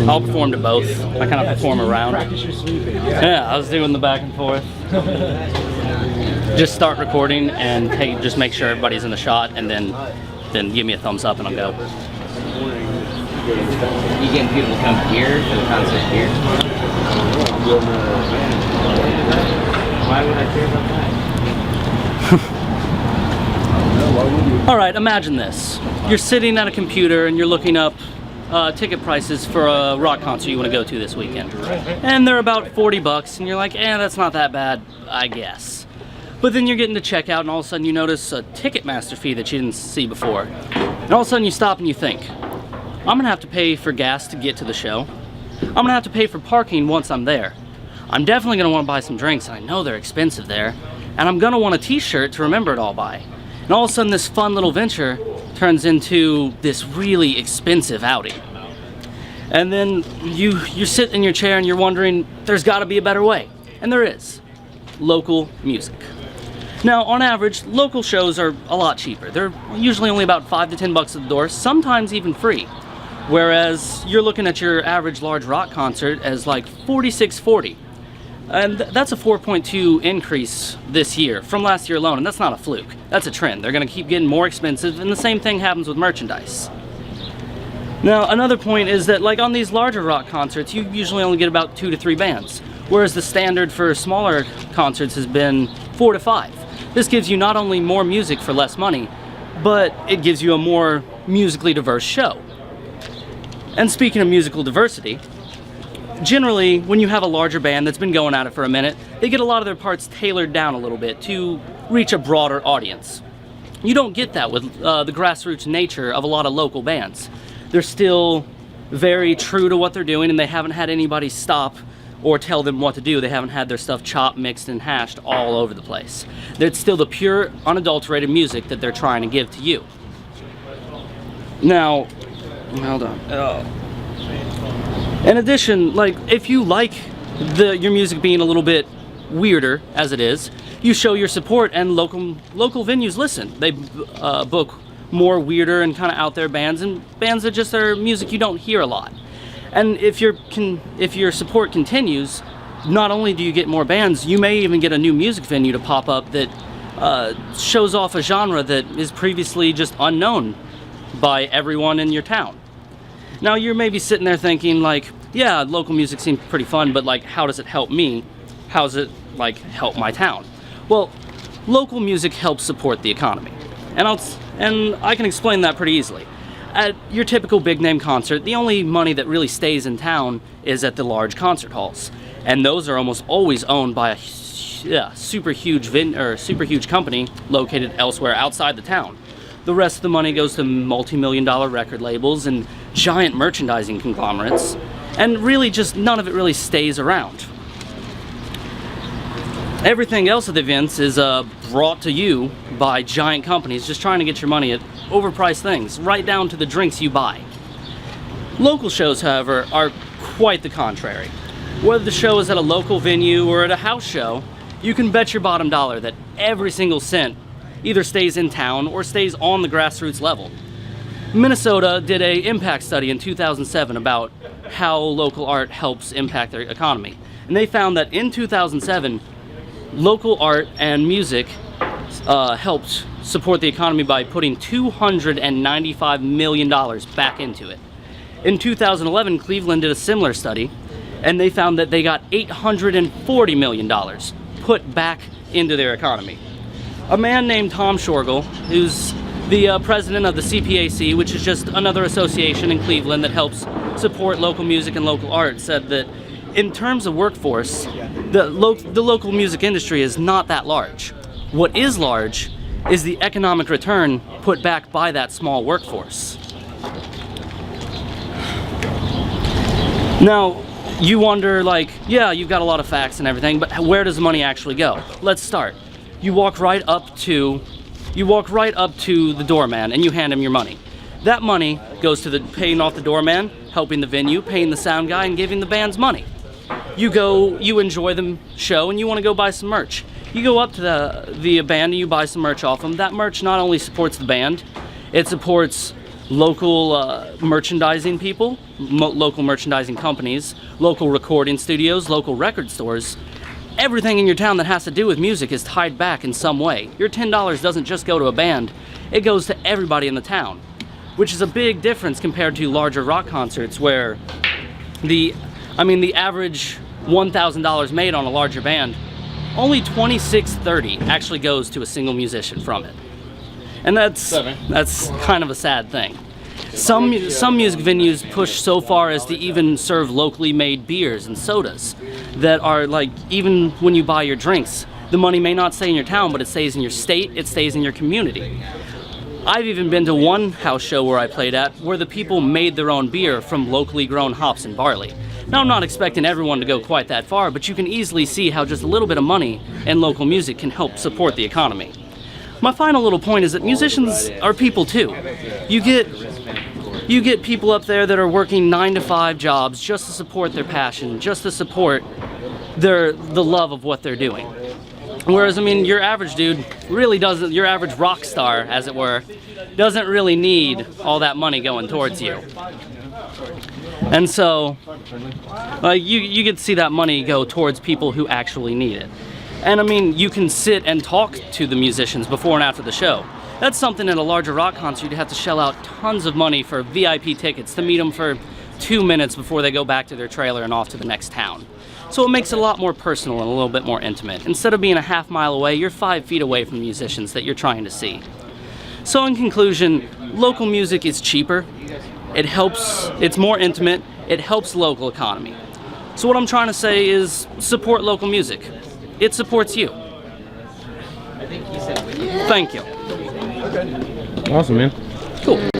I'll perform to both. I kind of perform around. Yeah, I was doing the back and forth. Just start recording and just make sure everybody's in the shot, and then give me a thumbs up and I'll go. You getting people to come here for the concert here? Why would I care about that? All right, imagine this. You're sitting at a computer and you're looking up ticket prices for a rock concert you want to go to this weekend. And they're about 40 bucks, and you're like, that's not that bad, I guess. But then you're getting to checkout, and all of a sudden you notice a Ticketmaster fee that you didn't see before. And all of a sudden you stop and you think, I'm gonna have to pay for gas to get to the show. I'm gonna have to pay for parking once I'm there. I'm definitely gonna wanna buy some drinks, and I know they're expensive there. And I'm gonna want a t-shirt to remember it all by. And all of a sudden this fun little venture turns into this really expensive outing. And then you sit in your chair and you're wondering, there's gotta be a better way. And there is. Local music. Now, on average, local shows are a lot cheaper. They're usually only about 5 to 10 bucks at the door, sometimes even free. Whereas you're looking at your average large rock concert as like $46.40. And that's a 4.2 increase this year from last year alone, and that's not a fluke. That's a trend. They're gonna keep getting more expensive, and the same thing happens with merchandise. Now, another point is that like on these larger rock concerts, you usually only get about 2 to 3 bands, whereas the standard for smaller concerts has been 4 to 5. This gives you not only more music for less money, but it gives you a more musically diverse show. And speaking of musical diversity, generally, when you have a larger band that's been going at it for a minute, they get a lot of their parts tailored down a little bit to reach a broader audience. You don't get that with the grassroots nature of a lot of local bands. They're still very true to what they're doing, and they haven't had anybody stop or tell them what to do. They haven't had their stuff chopped, mixed, and hashed all over the place. It's still the pure, unadulterated music that they're trying to give to you. Now, hold on. In addition, like, if you like your music being a little bit weirder, as it is, you show your support, and local venues listen. They book more weirder and kind of out there bands, and bands that just are music you don't hear a lot. And if your support continues, not only do you get more bands, you may even get a new music venue to pop up that shows off a genre that is previously just unknown by everyone in your town. Now you're maybe sitting there thinking like, yeah, local music seems pretty fun, but like, how does it help me? How does it like help my town? Well, local music helps support the economy. And I can explain that pretty easily. At your typical big name concert, the only money that really stays in town is at the large concert halls. And those are almost always owned by a super huge company located elsewhere outside the town. The rest of the money goes to multi-million-dollar record labels and giant merchandising conglomerates. And really just none of it really stays around. Everything else at the events is brought to you by giant companies just trying to get your money at overpriced things, right down to the drinks you buy. Local shows, however, are quite the contrary. Whether the show is at a local venue or at a house show, you can bet your bottom dollar that every single cent either stays in town or stays on the grassroots level. Minnesota did an impact study in 2007 about how local art helps impact their economy. And they found that in 2007, local art and music helped support the economy by putting $295 million back into it. In 2011, Cleveland did a similar study, and they found that they got $840 million put back into their economy. A man named Tom Shorgel, who's the president of the CPAC, which is just another association in Cleveland that helps support local music and local art, said that in terms of workforce, the local music industry is not that large. What is large is the economic return put back by that small workforce. Now, you wonder, like, yeah, you've got a lot of facts and everything, but where does the money actually go? Let's start. You walk right up to the doorman and you hand him your money. That money goes to the paying off the doorman, helping the venue, paying the sound guy, and giving the bands money. You enjoy the show, and you want to go buy some merch. You go up to the band and you buy some merch off them. That merch not only supports the band, it supports local merchandising people, local merchandising companies, local recording studios, local record stores. Everything in your town that has to do with music is tied back in some way. Your $10 doesn't just go to a band, it goes to everybody in the town, which is a big difference compared to larger rock concerts where the average $1,000 made on a larger band, only $26.30 actually goes to a single musician from it. And that's kind of a sad thing. Some music venues push so far as to even serve locally made beers and sodas that are like, even when you buy your drinks, the money may not stay in your town, but it stays in your state, it stays in your community. I've even been to one house show where I played at where the people made their own beer from locally grown hops and barley. Now, I'm not expecting everyone to go quite that far, but you can easily see how just a little bit of money and local music can help support the economy. My final little point is that musicians are people too. You get people up there that are working 9-to-5 jobs just to support their passion, just to support the love of what they're doing. Whereas, I mean, your average dude really doesn't, your average rock star, as it were, doesn't really need all that money going towards you. And so, you get to see that money go towards people who actually need it. And I mean, you can sit and talk to the musicians before and after the show. That's something in a larger rock concert, you have to shell out tons of money for VIP tickets to meet them for 2 minutes before they go back to their trailer and off to the next town. So it makes it a lot more personal and a little bit more intimate. Instead of being a half mile away, you're 5 feet away from the musicians that you're trying to see. So in conclusion, local music is cheaper, it helps, it's more intimate, it helps the local economy. So what I'm trying to say is support local music. It supports you. Thank you. Awesome, man. Cool.